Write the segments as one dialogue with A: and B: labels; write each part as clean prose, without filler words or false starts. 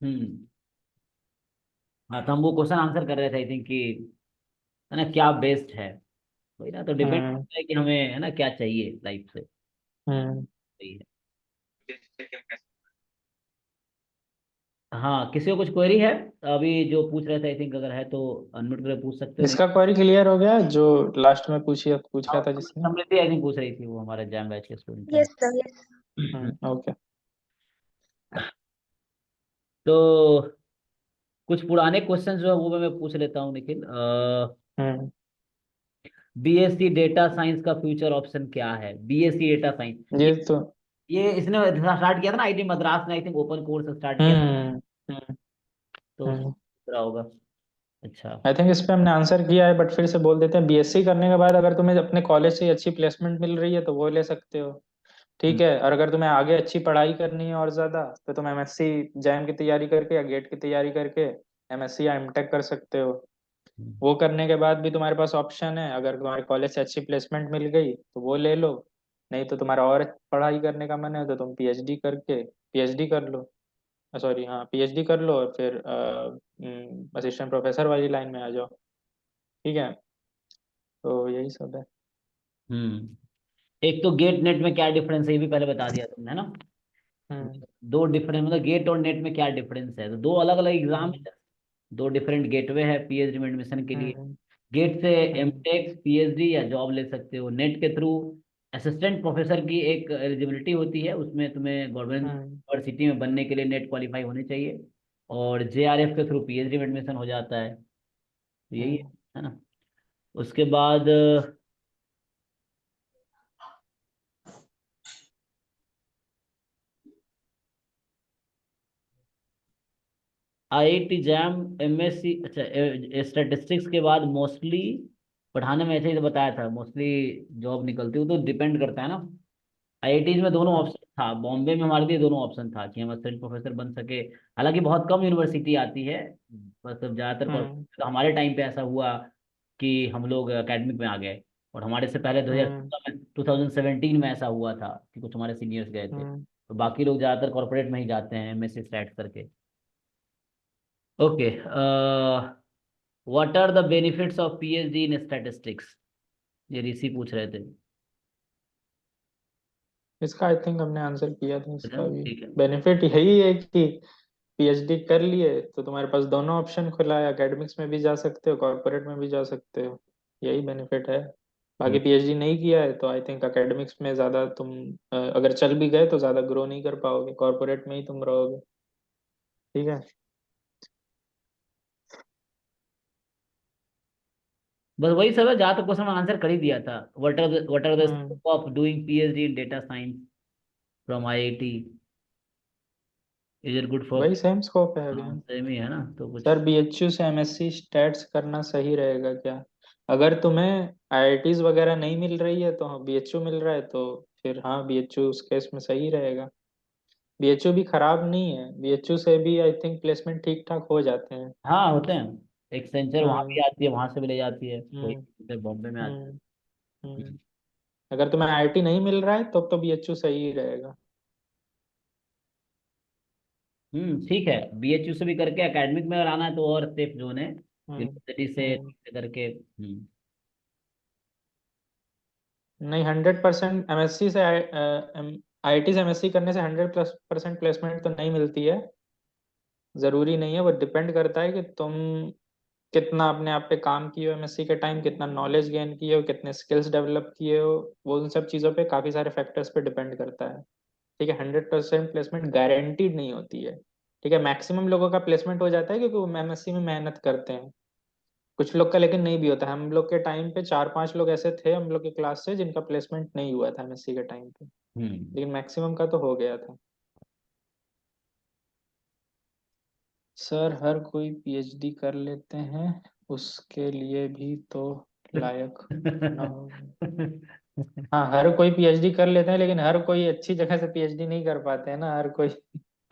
A: हम्म। हाँ, तो हम वो क्वेश्चन आंसर कर रहे थे आई थिंक कि है ना क्या बेस्ट है। वही ना, तो डिपेंड
B: हम्म।
A: करता है कि हमें है ना क्या चाहिए लाइफ से।
B: हम्म।
A: सही है। हाँ, किसी को कुछ क्वेरी है अभी जो पूछ रहे थे आई थिंक, अगर है तो अनम्यूट करके पूछ सकते हो, नहीं।
B: इसका क्वेरी क्लियर हो गया जो लास्ट में पूछ
A: हाँ,
B: रहा था जिसने।
A: समृद्धि आई थिंक पूछ रही थी, वो हमारे जैम बैच के स्टूडेंट थे।
C: Yes sir, yes.
B: ओके।
A: तो कुछ पुराने क्वेश्चंस जो है वो मैं पूछ लेता हूँ निखिल।
B: हम्म।
A: बीएससी डेटा साइंस का फ्यूचर ऑप्शन क्या है? बीएससी डेटा साइंस,
B: ये तो।
A: ये इसने स्टार्ट किया था ना आईटी मद्रास ने, I think open course start किया,
B: हम्म। हम्म।
A: तो उसमें
B: हम्म।
A: पूछ रहा होगा। अच्छा।
B: आई थिंक इस पे हमने आंसर किया है, बट फिर से बोल देते हैं। बीएससी करने के बाद अगर तुम्हें अपने कॉलेज से अच्छी प्लेसमेंट मिल रही है तो वो ले सकते हो। ठीक
A: हम्म।
B: है, और अगर तुम्हें आगे अच्छी पढ़ाई करनी है और ज्यादा, तो तुम एमएससी जैम की तैयारी करके या गेट की तैयारी करके एमएससी या एमटेक कर सकते हो।
A: हम्म।
B: वो करने के बाद भी तुम्हारे पास ऑप्शन है, अगर तुम्हारे कॉलेज से अच्छी प्लेसमेंट मिल गई तो वो ले लो। नहीं तो तुम्हारा और पढ़ाई करने का मन है तो तुम पीएचडी करके पीएचडी कर लो। सॉरी, हाँ, पीएचडी कर लो और फिर असिस्टेंट प्रोफेसर वाली लाइन में आ जाओ। ठीक है, तो यही सब है।
A: हम्म। एक तो गेट नेट में क्या डिफरेंस है ये भी पहले बता दिया तुमने, है ना।
B: हम्म।
A: दो डिफरेंस, मतलब गेट और नेट में क्या डिफरेंस है, तो दो अलग अलग एग्जाम
B: हम्म।
A: है। दो डिफरेंट गेटवे है पीएचडी में एडमिशन के लिए।
B: हम्म।
A: गेट से
B: हम्म।
A: एमटेक पीएचडी या जॉब ले सकते हो। नेट के थ्रू असिस्टेंट प्रोफेसर की एक एलिजिबिलिटी होती है, उसमें तुम्हें गवर्नमेंट
B: हम्म।
A: यूनिवर्सिटी में बनने के लिए नेट क्वालिफाई होने चाहिए। और जेआरएफ के थ्रू पीएचडी में एडमिशन हो जाता है, तो यही
B: हम्म।
A: है ना। उसके बाद आईआईटी जैम एमएससी, अच्छा, स्टैटिस्टिक्स के बाद मोस्टली पढ़ाने में, ऐसे ही तो बताया था, मोस्टली जॉब निकलती है, तो डिपेंड करता है ना। आईआईटीज में दोनों
B: हम्म।
A: ऑप्शन था, बॉम्बे में हमारे लिए दोनों ऑप्शन था कि हम असिस्टेंट प्रोफेसर बन सके। हालांकि बहुत कम यूनिवर्सिटी आती है, बस अब ज्यादातर
B: हम्म।
A: तो हमारे टाइम पे ऐसा हुआ कि हम लोग एकेडमिक में आ गए। और हमारे से पहले
B: हम्म।
A: 2016 में 2017 में ऐसा हुआ था कि कुछ हमारे सीनियर्स गए थे,
B: हम्म।
A: तो बाकी लोग ज्यादातर कॉर्पोरेट में ही जाते हैं एमएससी स्टैट करके। Okay. What are the benefits of PhD in statistics, ये ऋषि पूछ रहे थे।
B: इसका आई थिंक हमने आंसर किया था
A: अच्छा,
B: इसका भी।
A: ठीक है।
B: बेनिफिट यही है कि पीएचडी कर लिए तो तुम्हारे पास दोनों ऑप्शन खुला है, एकेडमिक्स में भी जा सकते हो, कॉर्पोरेट में भी जा सकते हो। यही बेनिफिट है। बाकी
A: हम्म।
B: पीएचडी नहीं किया है तो आई थिंक एकेडमिक्स में ज्यादा तुम अगर चल भी गए तो ज्यादा ग्रो नहीं कर पाओगे, कॉर्पोरेट में ही तुम रहोगे। ठीक है।
A: बस वही सब है, जहाँ तक क्वेश्चन आंसर कर ही दिया था। What are the
B: hmm.
A: Scope of doing PhD in data science from IIT, is it good for.
B: वही सेम स्कोप है
A: हाँ,
B: अगेन।
A: सेम ही है ना, तो कुछ।
B: सर, बीएचयू से एमएससी स्टैट्स करना सही रहेगा क्या? अगर तुम्हें आईआईटीज वगैरह नहीं मिल रही है तो हाँ, बीएचयू मिल रहा है तो फिर हाँ, बीएचयू उस केस में सही रहेगा। बीएचयू भी खराब नहीं है, बीएचयू से भी आई थिंक प्लेसमेंट ठीक ठाक हो जाते हैं।
A: हाँ, होते हैं। एक सेंचर वहाँ भी
B: हम्म।
A: आती है, वहाँ से भी ले जाती है कोई,
B: हम्म।
A: इधर बॉम्बे में आती
B: हम्म।
A: है।
B: हम्म। अगर तुम्हें आईआईटी नहीं मिल रहा है तब तो बीएचयू सही ही रहेगा।
A: ठीक है। बीएचयू से भी करके एकेडमिक में अगर आना है तो और सेफ जोन है,
B: हम्म।
A: यूनिवर्सिटी से
B: हम्म।
A: करके।
B: नहीं, 100% एमएससी से आईआईटी से एमएससी करने से 100% प्लेसमेंट तो नहीं मिलती है। जरूरी नहीं है, वो डिपेंड करता है कि तुम कितना अपने आप पे काम किए हो एमएससी के टाइम, कितना नॉलेज गेन किए हो, कितने स्किल्स डेवलप किए हो। वो उन सब चीज़ों पे काफ़ी सारे फैक्टर्स पे डिपेंड करता है। ठीक है, 100% प्लेसमेंट गारंटीड नहीं होती है। ठीक है, मैक्सिमम लोगों का प्लेसमेंट हो जाता है क्योंकि वो एमएससी में मेहनत करते हैं। कुछ लोग का लेकिन नहीं भी होता है। हम लोग के टाइम पे 4-5 लोग ऐसे थे हम लोग की क्लास से जिनका प्लेसमेंट नहीं हुआ था एमएससी के टाइम पे,
A: हम्म।
B: लेकिन मैक्सिमम का तो हो गया था। सर, हर कोई पीएचडी कर लेते हैं, उसके लिए भी तो लायक होना होगा। हाँ, हर कोई पीएचडी कर लेते हैं लेकिन हर कोई अच्छी जगह से पीएचडी नहीं कर पाते हैं ना, हर कोई।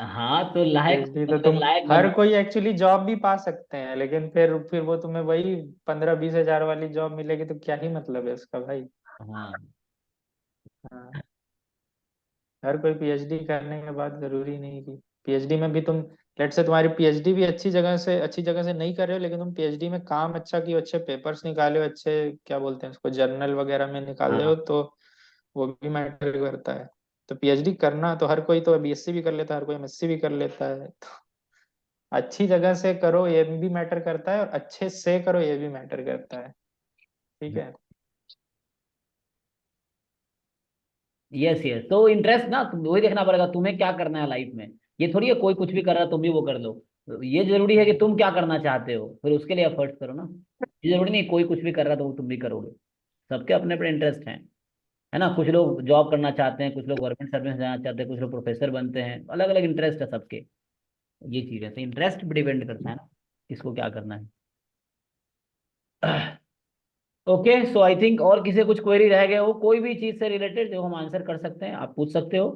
A: हाँ, तो लायक,
B: पीएचडी तो
A: अगर
B: तुम,
A: लायक बन।
B: हर कोई एक्चुअली जॉब भी पा सकते हैं लेकिन फिर वो तुम्हें वही 15-20 हजार वाली जॉब मिलेगी तो क्या ही मतलब है उसका भाई।
A: हाँ।
B: हाँ, हर कोई पीएचडी करने के बाद जरूरी नहीं कि पीएचडी में भी तुम लेट से तुम्हारी पीएचडी भी अच्छी जगह से नहीं कर रहे हो, लेकिन तुम पीएचडी में काम अच्छा किए हो, अच्छे पेपर्स निकाले हो, अच्छे क्या बोलते हैं उसको, जर्नल वगैरह में निकाले हो,
A: हाँ
B: तो वो भी मैटर करता है। तो पीएचडी करना तो हर कोई, तो बीएससी भी कर लेता है, हर कोई एमएससी भी कर लेता है। तो अच्छी जगह से करो ये भी मैटर करता है, और अच्छे से करो ये भी मैटर करता है। ठीक है।
A: यस यस, तो इंटरेस्ट ना वही देखना पड़ेगा, तुम्हें क्या करना है लाइफ में। ये थोड़ी है कोई कुछ भी कर रहा है तुम भी वो कर लो। ये जरूरी है कि तुम क्या करना चाहते हो, फिर उसके लिए एफर्ट्स करो ना। ये जरूरी नहीं कोई कुछ भी कर रहा है तो वो तुम भी करोगे। सबके अपने अपने इंटरेस्ट हैं, है ना। कुछ लोग जॉब करना चाहते हैं, कुछ लोग गवर्नमेंट सर्विस जाना चाहते हैं, कुछ लोग प्रोफेसर बनते हैं, अलग अलग इंटरेस्ट है सबके। ये चीज है, तो इंटरेस्ट भी डिपेंड करता है ना किसको क्या करना है। ओके, सो आई थिंक और किसी कुछ क्वेरी रह गए हो कोई भी चीज से रिलेटेड जो हम आंसर कर सकते हैं, आप पूछ सकते हो।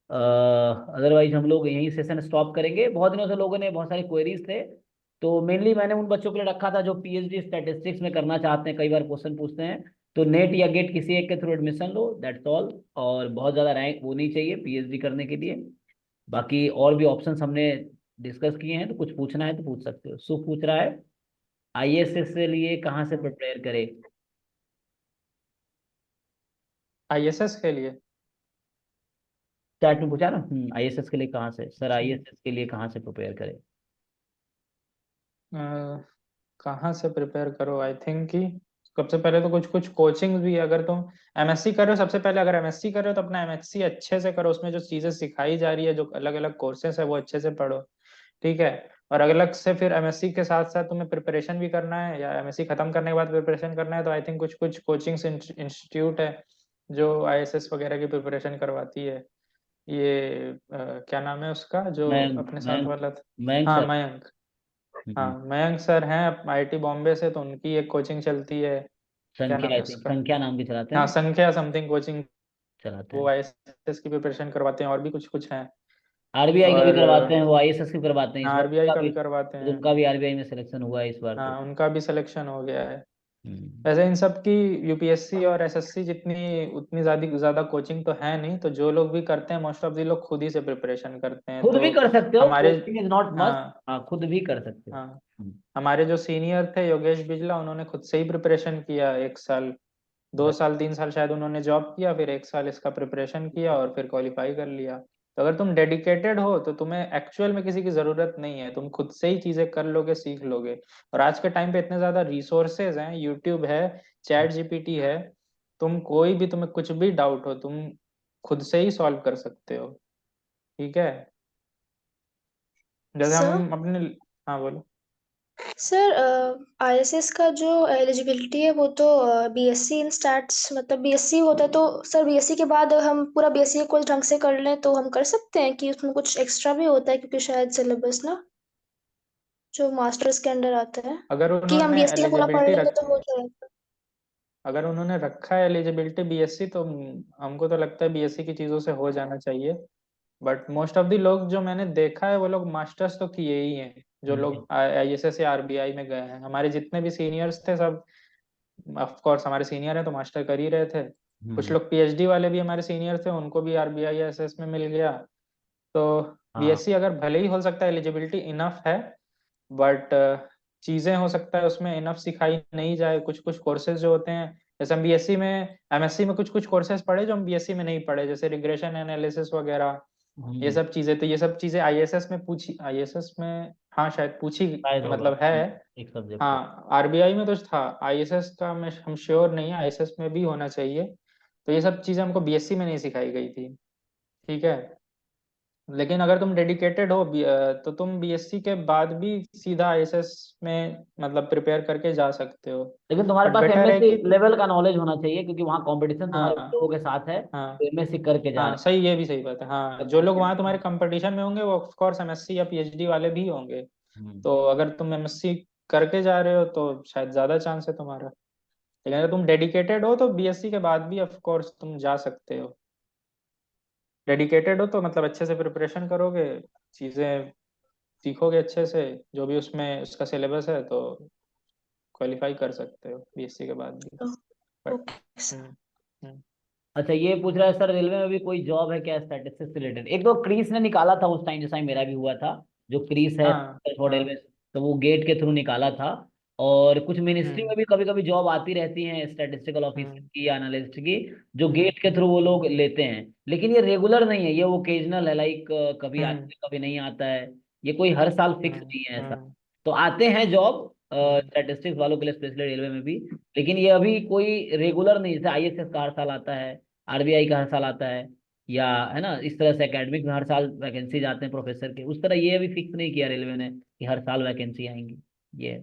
A: अदरवाइज हम लोग यही सेशन स्टॉप करेंगे। बहुत दिनों से लोगों ने बहुत सारी क्वेरीज थे, तो मेनली मैंने उन बच्चों के लिए रखा था जो पीएचडी स्टैटिस्टिक्स में करना चाहते हैं, कई बार क्वेश्चन पूछते हैं। तो नेट या गेट किसी एक के through admission low, that's all. और बहुत ज़्यादा रैंक वो नहीं चाहिए पीएचडी करने के लिए। बाकी और भी ऑप्शंस हमने डिस्कस किए हैं, तो कुछ पूछना है तो पूछ सकते हो। सु पूछ रहा है आईएएस के लिए कहाँ से प्रिपेयर करें।
B: आईएसएस के लिए।
A: चैट में पूछा ना, आईएएस के लिए कहाँ से सर,
B: हम्म,
A: आईएएस के लिए कहाँ से प्रिपेयर करें।
B: अ, कहाँ से प्रिपेयर करो, आई थिंक कि सबसे पहले तो कुछ कुछ कोचिंग भी है। अगर तुम एमएससी कर रहे हो, सबसे पहले अगर एमएससी कर रहे हो तो अपना एमएससी अच्छे से करो, उसमें जो चीजें सिखाई जा रही है, जो अलग अलग कोर्सेस है, वो अच्छे से पढ़ो। ठीक है। और अलग से फिर एमएससी के साथ साथ तुम्हें प्रिपरेशन भी करना है, या एमएससी खत्म करने के बाद प्रिपरेशन करना है, तो आई थिंक कुछ कुछ कोचिंग्स इंस्टीट्यूट है जो आईएसएस वगैरह की प्रिपरेशन करवाती है। ये क्या नाम है उसका जो
A: मयंक
B: अपने साथ
A: मयंक
B: वाला था?
A: मयंक
B: हाँ,
A: सर।
B: मयंक। हाँ,
A: हम्म,
B: मयंक सर हैं आईआईटी बॉम्बे से, तो उनकी एक कोचिंग चलती है। क्या
A: संख्या
B: नाम
A: आई
B: है
A: थिंक,
B: उसका?
A: संख्या नाम की चलाते
B: हाँ,
A: हैं।
B: संख्या समथिंग कोचिंग।
A: चलाते
B: वो
A: हैं।
B: आईएएस की प्रिपरेशन करवाते हैं, और भी कुछ कुछ हैं।
A: आरबीआई का भी
B: और
A: करवाते हैं, वो आईएएस की करवाते हैं इस
B: हाँ,
A: बार
B: आरबीआई
A: उनका
B: का
A: भी।
B: भी करवाते हैं।
A: उनका भी आरबीआई में सिलेक्शन हुआ है इस बार तो।
B: हाँ, उनका भी सिलेक्शन हो गया है।
A: हम्म,
B: वैसे इन सब की यूपीएससी और एसएससी जितनी उतनी ज्यादा ज्यादा कोचिंग तो है नहीं, तो जो लोग भी करते हैं मोस्ट ऑफ दी लोग खुद ही से प्रिपरेशन करते हैं।
A: खुद
B: तो
A: भी कर सकते हो,
B: हमारे
A: कोचिंग इज नॉट मस्ट।
B: हाँ
A: हाँ खुद भी कर सकते हो।
B: हाँ, हमारे जो सीनियर थे योगेश बिजला, उन्होंने खुद से ही प्रिपरेशन किया 1 साल, दो
A: बस
B: साल 3 साल शायद उन्होंने जॉब किया, फिर 1 साल इसका प्रिपरेशन किया और फिर क्वालिफाई कर लिया। तो अगर तुम डेडिकेटेड हो तो तुम्हें एक्चुअल में किसी की जरूरत नहीं है, तुम खुद से ही चीजें कर लोगे, सीख लोगे। और आज के टाइम पे इतने ज्यादा रिसोर्सेज हैं, यूट्यूब है, चैट जीपीटी है, तुम कोई भी, तुम्हें कुछ भी डाउट हो तुम खुद से ही सॉल्व कर सकते हो। ठीक है। जैसे
C: सर
B: हम अपने, हाँ बोलो।
C: सर आईएसएस का जो एलिजिबिलिटी है वो तो बीएससी इन स्टैट्स मतलब बीएससी होता है, तो सर बीएससी के बाद हम पूरा बीएससी को ढंग से कर लें तो हम कर सकते हैं कि उसमें कुछ एक्स्ट्रा भी होता है, क्योंकि शायद सिलेबस ना जो मास्टर्स के अंडर आता है,
B: अगर
C: कि हम
B: उन्होंने
C: बीएससी का पूरा पढ़
B: एलिजिबिलिटी
C: लेंगे
B: रख
C: तो हो जाएगा।
B: अगर उन्होंने रखा है एलिजिबिलिटी बीएससी, तो हमको तो लगता है बीएससी की चीजों से हो जाना चाहिए। बट मोस्ट ऑफ द लोग जो मैंने देखा है वो लोग मास्टर्स तो किए ही हैं, जो लोग आईएसएस या आरबीआई में गए हैं। हमारे जितने भी सीनियर्स थे सब, ऑफ कोर्स हमारे सीनियर हैं तो मास्टर कर ही रहे थे। कुछ
A: हम्म,
B: लोग पीएचडी वाले भी हमारे सीनियर थे, उनको भी आरबीआई या एसएस में मिल गया। तो
A: हाँ
B: बीएससी अगर भले ही हो सकता है एलिजिबिलिटी इनफ है, बट चीजें हो सकता है उसमें इनफ सिखाई नहीं जाए। कुछ कुछ कोर्सेज जो होते हैं, जैसे हम बीएससी में, एमएससी में कुछ कुछ कोर्सेज पढ़े जो हम बीएससी में नहीं पढ़े, जैसे रिग्रेशन एनालिसिस वगैरह, ये
A: हम्म,
B: सब चीजें। तो ये सब चीजें आईएसएस में पूछी, आईएसएस में हाँ शायद पूछी,
A: शायद होगा।
B: मतलब है।
A: एक सब्जेक्ट है।
B: हाँ, आरबीआई में तो था, आईएसएस का मैं हम श्योर नहीं है, आईएसएस में भी होना चाहिए। तो ये सब चीजें हमको बीएससी में नहीं सिखाई गई थी। ठीक है। लेकिन अगर तुम डेडिकेटेड हो तो तुम बीएससी के बाद भी सीधा आईएसएस में मतलब प्रिपेयर करके जा सकते हो।
A: लेकिन तुम्हारे
B: बट
A: पास
B: बेटर है
A: एमएससी
B: कि
A: लेवल का नॉलेज होना चाहिए, क्योंकि वहाँ कंपटीशन तुम्हारे
B: हाँ
A: लोगों के साथ है,
B: हाँ
A: तो एमएससी करके जा
B: हाँ,
A: रहे
B: सही, ये भी सही बात है। हाँ, जो लोग वहाँ तुम्हारे
A: हैं।
B: कंपटीशन में होंगे वो ऑफ कोर्स एमएससी या पीएचडी वाले भी होंगे।
A: हम्म,
B: तो अगर तुम एमएससी करके जा रहे हो तो शायद ज्यादा चांस है तुम्हारा। लेकिन अगर तुम डेडिकेटेड हो तो बीएससी के बाद भी ऑफ कोर्स तुम जा सकते हो। डेडिकेटेड हो तो मतलब अच्छे से प्रिपरेशन करोगे, चीजें सीखोगे अच्छे से, जो भी उसमें उसका सिलेबस है, तो क्वालिफाई कर सकते हो बीएससी के बाद भी। But
C: okay sir.
B: Hmm hmm
A: अच्छा ये पूछ रहा है सर रेलवे में भी कोई जॉब है क्या स्टैटिस्टिक्स रिलेटेड। एक दो क्रीस ने निकाला था उस टाइम, जैसा ही मेरा भी हुआ था। जो क्रीस है
B: हाँ
A: फॉर
B: हाँ।
A: रेलवे, तो वो गेट के थ्रू निकाला था। और कुछ मिनिस्ट्री में
B: हम्म
A: भी कभी कभी जॉब आती रहती है स्टैटिस्टिकल ऑफिसर
B: हम्म
A: की या एनालिस्ट की, जो
B: हम्म
A: गेट के थ्रू वो लोग लेते हैं, लेकिन ये रेगुलर नहीं है, ये ओकेजनल है, लाइक कभी आता
B: हम्म
A: है कभी नहीं आता है, ये कोई हर साल फिक्स
B: हम्म
A: नहीं है ऐसा।
B: हम्म
A: तो आते हैं जॉब
B: हम्म
A: स्टैटिस्टिक्स वालों के लिए, स्पेशली रेलवे में भी, लेकिन ये अभी कोई रेगुलर नहीं, जैसे आईएएस का हर साल आता है, आरबीआई का हर साल आता है, या है ना, इस तरह से एकेडमिक में हर साल वैकेंसी आते हैं प्रोफेसर के, उस तरह ये अभी फिक्स नहीं किया रेलवे ने कि हर साल वैकेंसी आएंगी। ये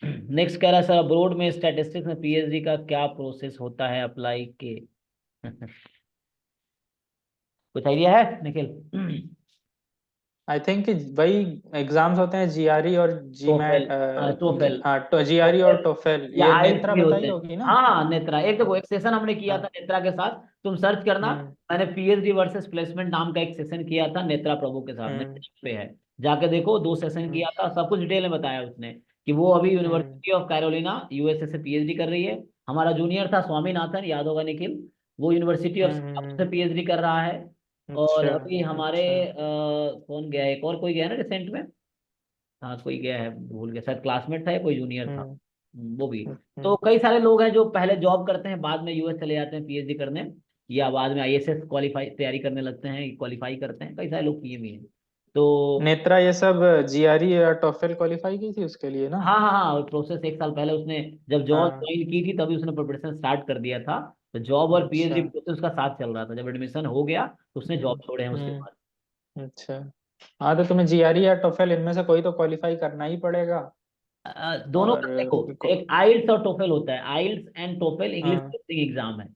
A: नेक्स्ट कह रहा है, सर अब्रोड में स्टैटिस्टिक्स में पीएचडी का क्या प्रोसेस होता है अप्लाई के? कुछ आइडिया है निखिल?
B: आई थिंक वही एग्जाम्स होते हैं, जीआरई और जी
A: टोफेल,
B: मैट।
A: टोफेल,
B: हाँ, तो जीआरई और
A: टोफेल
B: टोफेल,
A: या
B: ये
A: आइल्स
B: नेत्रा
A: भी होते
B: बताई
A: हैं।
B: होगी ना।
A: हाँ नेत्रा, एक देखो
B: हाँ
A: एक सेशन हमने किया था
B: हाँ।
A: नेत्रा के साथ, तुम सर्च करना।
B: हम्म
A: मैंने पीएचडी वर्सेस प्लेसमेंट नाम का एक सेशन किया था नेत्रा प्रभु के साथ में,
B: हम्म
A: पे है, जाके देखो, 2 सेशन
B: हम्म
A: किया था, सब कुछ डिटेल में बताया उसने कि वो अभी
B: हम्म
A: यूनिवर्सिटी ऑफ कैरोलिना यूएसए से पीएचडी कर रही है। हमारा जूनियर था स्वामीनाथन, याद होगा निखिल, वो यूनिवर्सिटी ऑफ शिकागो से
B: हम्म।
A: पीएचडी कर रहा है। और
B: अच्छा
A: अभी हमारे
B: अच्छा।
A: कौन गया है, एक और कोई गया है ना रिसेंट में, हाँ कोई गया है, भूल गया, शायद क्लासमेट था या कोई जूनियर था।
B: हम्म
A: वो भी। तो
B: हम्म
A: कई सारे लोग हैं जो पहले जॉब करते हैं, बाद में यूएस चले जाते हैं पीएचडी करने, या बाद में आईएसएस क्वालिफाई तैयारी करने लगते हैं, क्वालिफाई करते हैं, कई सारे लोग किए भी हैं। तो
B: नेत्रा ये सब जीआरई या टोफेल क्वालिफाई की थी उसके लिए ना।
A: हाँ हाँ हाँ, प्रोसेस 1 साल पहले उसने जब जॉब
B: हाँ।
A: ज्वाइन की थी तभी उसने प्रिपरेशन स्टार्ट कर दिया था। तो जॉब और
B: अच्छा।
A: पीएचडी प्रोसेस उसका साथ चल रहा था, जब एडमिशन हो गया तो उसने जॉब छोड़े हैं उसके बाद।
B: अच्छा। हाँ, तो तुम्हें जीआरई या टोफेल इनमें से कोई तो क्वालिफाई करना ही पड़ेगा।
A: दोनों
B: और
A: का देखो, एक आइल्स और टोफेल होता है, आइल्स एंड टोफेल इंग्लिश
B: हाँ।
A: टेस्टिंग एग्जाम है।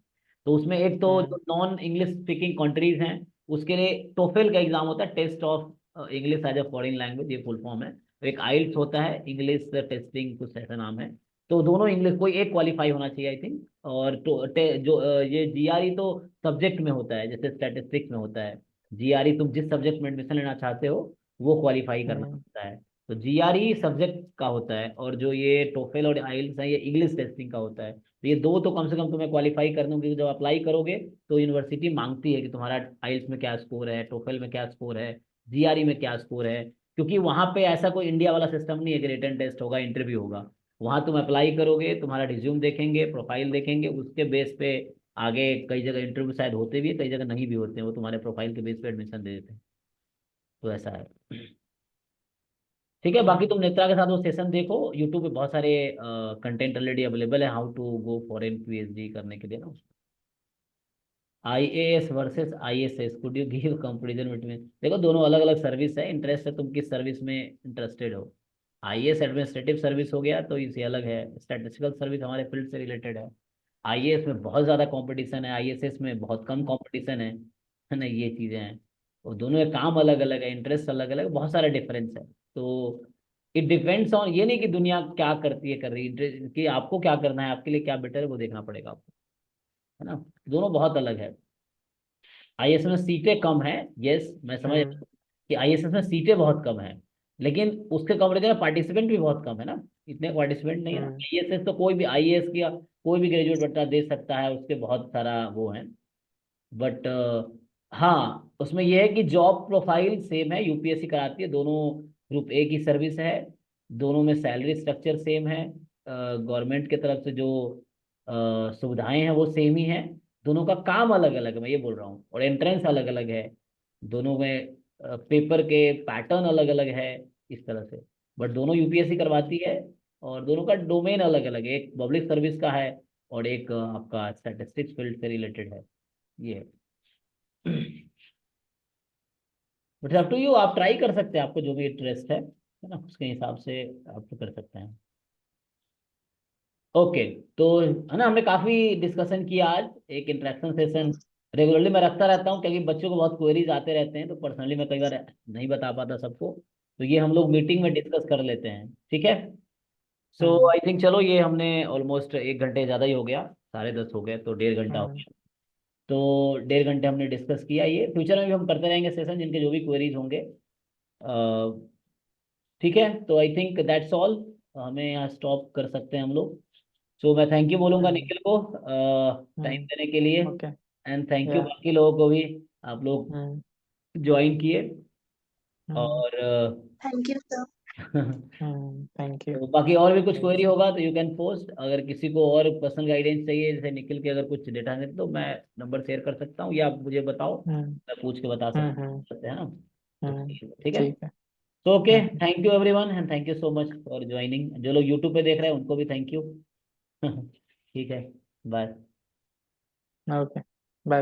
A: तो उसमें एक तो
B: हम्म
A: जो नॉन इंग्लिश स्पीकिंग कंट्रीज हैं उसके लिए टोफेल का एग्जाम होता है, test of English as a foreign language, ये फुल फॉर्म है। तो एक आइल्स होता है, इंग्लिश टेस्टिंग कुछ ऐसा नाम है। तो दोनों इंग्लिश, कोई एक क्वालिफाई होना चाहिए आई थिंक। और जो ये जीआरई तो सब्जेक्ट में होता है, जैसे स्टैटिस्टिक्स में होता है, जीआरई तुम जिस सब्जेक्ट में एडमिशन लेना चाहते हो वो क्वालिफाई करना
B: हम्म
A: होता है। तो जीआरई सब्जेक्ट का होता है, और जो ये टोफेल और आइल्स है ये इंग्लिश टेस्टिंग का होता है। तो ये दो तो कम से कम तुम्हें क्वालिफाई करना होगा, क्योंकि जब अप्लाई करोगे तो यूनिवर्सिटी मांगती है कि तुम्हारा आइल्स में क्या स्कोर है, टोफेल में क्या स्कोर है, जीआरई में क्या स्कोर है। क्योंकि वहां पे ऐसा कोई इंडिया वाला सिस्टम नहीं है कि रिटन टेस्ट होगा, इंटरव्यू होगा। वहां तुम अप्लाई करोगे, तुम्हारा रिज्यूम देखेंगे, प्रोफाइल देखेंगे, उसके बेस पे आगे कई जगह इंटरव्यू शायद होते भी है, कई जगह नहीं भी होते हैं, वो तुम्हारे प्रोफाइल के बेस पे एडमिशन दे देते हैं। तो ऐसा है। ठीक है, बाकी तुम नेत्रा के साथ वो सेशन देखो, यूट्यूब पे बहुत सारे कंटेंट ऑलरेडी अवेलेबल है, how to go foreign PhD करने के लिए ना। IAS versus ISS, could you give comparison between? देखो दोनों अलग अलग सर्विस है, इंटरेस्ट है तुम किस सर्विस में इंटरेस्टेड हो। आईएएस एडमिनिस्ट्रेटिव सर्विस हो गया तो इसे अलग है, स्टैटिस्टिकल सर्विस हमारे फील्ड से रिलेटेड है। आईएएस में बहुत ज़्यादा कंपटीशन है, आईएसएस में बहुत कम कंपटीशन है ना, ये चीज़ें हैं। और दोनों के काम अलग अलग है, इंटरेस्ट अलग अलग, बहुत सारा डिफरेंस है। तो इट डिपेंड्स ऑन, ये नहीं कि दुनिया क्या करती है कर रही है, कि आपको क्या करना है, आपके लिए क्या बेटर है वो देखना पड़ेगा आपको, है ना। दोनों बहुत अलग है। आईएएस में सीटें कम है, यस मैं समझ रहा
B: हम्म
A: हूँ कि आईएएस में सीटें बहुत कम है, लेकिन उसके कंपेरिजन में पार्टिसिपेंट भी बहुत कम है ना, इतने पार्टिसिपेंट नहीं है ना।
B: हम्म
A: आईएएस तो कोई भी आईएएस की कोई भी ग्रेजुएट बच्चा दे सकता है, उसके बहुत सारा वो है। बट हाँ, उसमें यह है कि जॉब प्रोफाइल सेम है, यूपीएससी कराती है, दोनों ग्रुप ए की सर्विस है, दोनों में सैलरी स्ट्रक्चर सेम है, गवर्नमेंट की तरफ से जो सुविधाएं हैं वो सेम ही है। दोनों का काम अलग अलग है, मैं ये बोल रहा हूँ, और एंट्रेंस अलग अलग है, दोनों में पेपर के पैटर्न अलग अलग है, इस तरह से। बट दोनों यूपीएससी करवाती है, और दोनों का डोमेन अलग अलग है, एक पब्लिक सर्विस का है और एक आपका स्टैटिस्टिक्स फील्ड से रिलेटेड है, ये। बट अप टू यू, आप ट्राई कर सकते हैं, आपको जो भी इंटरेस्ट है ना, उसके हिसाब से आप तो कर सकते हैं। ओके, तो है ना, हमने काफी डिस्कशन किया आज, एक इंटरेक्शन सेशन रेगुलरली मैं रखता रहता हूँ, क्योंकि बच्चों को बहुत क्वेरीज आते रहते हैं, तो पर्सनली मैं कई बार नहीं बता पाता सबको, तो ये हम लोग मीटिंग में डिस्कस कर लेते हैं, ठीक है। सो
B: हम्म
A: आई थिंक, चलो ये हमने ऑलमोस्ट 1 घंटे ज़्यादा ही हो गया, 10:30 हो गए, तो 1.5 घंटा हो
B: हम्म
A: गया। तो 1.5 घंटे हमने डिस्कस किया, ये फ्यूचर में भी हम करते रहेंगे सेशन, जिनके जो भी क्वेरीज होंगे। ठीक है, तो आई थिंक दैट्स ऑल, हमें यहाँ स्टॉप कर सकते हैं हम लोग। सो मैं थैंक यू बोलूँगा
B: हम्म
A: निखिल को टाइम देने के लिए,
B: ओके।
A: एंड थैंक यू
B: या।
A: बाकी लोगों को भी, आप लोग
B: हम्म
A: ज्वाइन किए। और
C: thank you sir.
B: Thank you.
A: तो बाकी और भी कुछ क्वेरी होगा तो यू कैन पोस्ट। अगर किसी को और पर्सनल गाइडेंस चाहिए, जैसे निखिल के अगर कुछ डेटा है तो मैं नंबर शेयर कर सकता हूँ, या आप मुझे बताओ, मैं पूछ के बता सकते हैं ना। तो ठीक है।
B: ठीक है।
A: तो okay, thank you everyone and thank you so much for joining. जो लोग यूट्यूब पे देख रहे हैं उनको भी थैंक यू। ठीक है, बाय।
B: ओके।